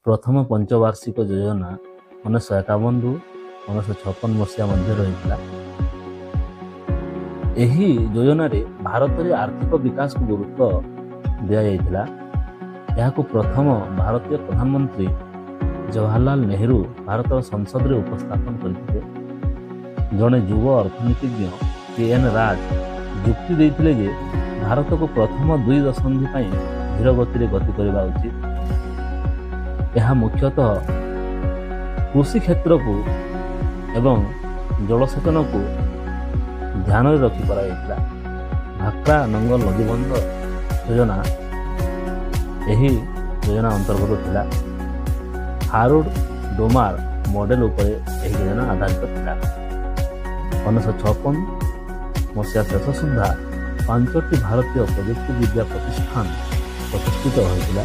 ପ୍ରଥମ ପଞ୍ଚବାର୍ଷିକ ଯୋଜନା 1951ରୁ 1956 ମସିହା ମଧ୍ୟରେ ରହିଥିଲା। ଏହି ଯୋଜନାରେ ଭାରତରେ ଆର୍ଥିକ ବିକାଶକୁ ଗୁରୁତ୍ୱ ଦିଆଯାଇଥିଲା। ଏହାକୁ ପ୍ରଥମ ଭାରତୀୟ ପ୍ରଧାନମନ୍ତ୍ରୀ ଜବାହରଲାଲ ନେହେରୁ ଭାରତର ସଂସଦରେ ଉପସ୍ଥାପନ କରିଥିଲେ। ଜଣେ ଯୁବ ଅର୍ଥନୀତିଜ୍ଞ କେ.ଏନ୍. ରାଜ ଯୁକ୍ତି ଦେଇଥିଲେ ଯେ ଭାରତକୁ ପ୍ରଥମ 2 ଦଶନ୍ଧି ପାଇଁ ଧୀର ଗତିରେ ଗତି କରିବା ଉଚିତ। ଏହା ମୁଖ୍ୟତଃ କୃଷି କ୍ଷେତ୍ରକୁ ଏବଂ ଜଳସେଚନକୁ ଧ୍ୟାନରେ ରଖି କରାଯାଇଥିଲା। ଭାକ୍ରା ନଙ୍ଗଲ ନଦୀବନ୍ଧ ଯୋଜନା ଏହି ଯୋଜନା ଅନ୍ତର୍ଗତ ଥିଲା। ହାରୁଡ ଡୋମାର ମଡେଲ ଉପରେ ଏହି ଯୋଜନା ଆଧାରିତ ଥିଲା। 1956 ମସିହା ଶେଷ ସୁଦ୍ଧା 5ଟି ଭାରତୀୟ ପ୍ରଯୁକ୍ତି ବିଦ୍ୟା ପ୍ରତିଷ୍ଠାନ ପ୍ରତିଷ୍ଠିତ ହୋଇଥିଲା।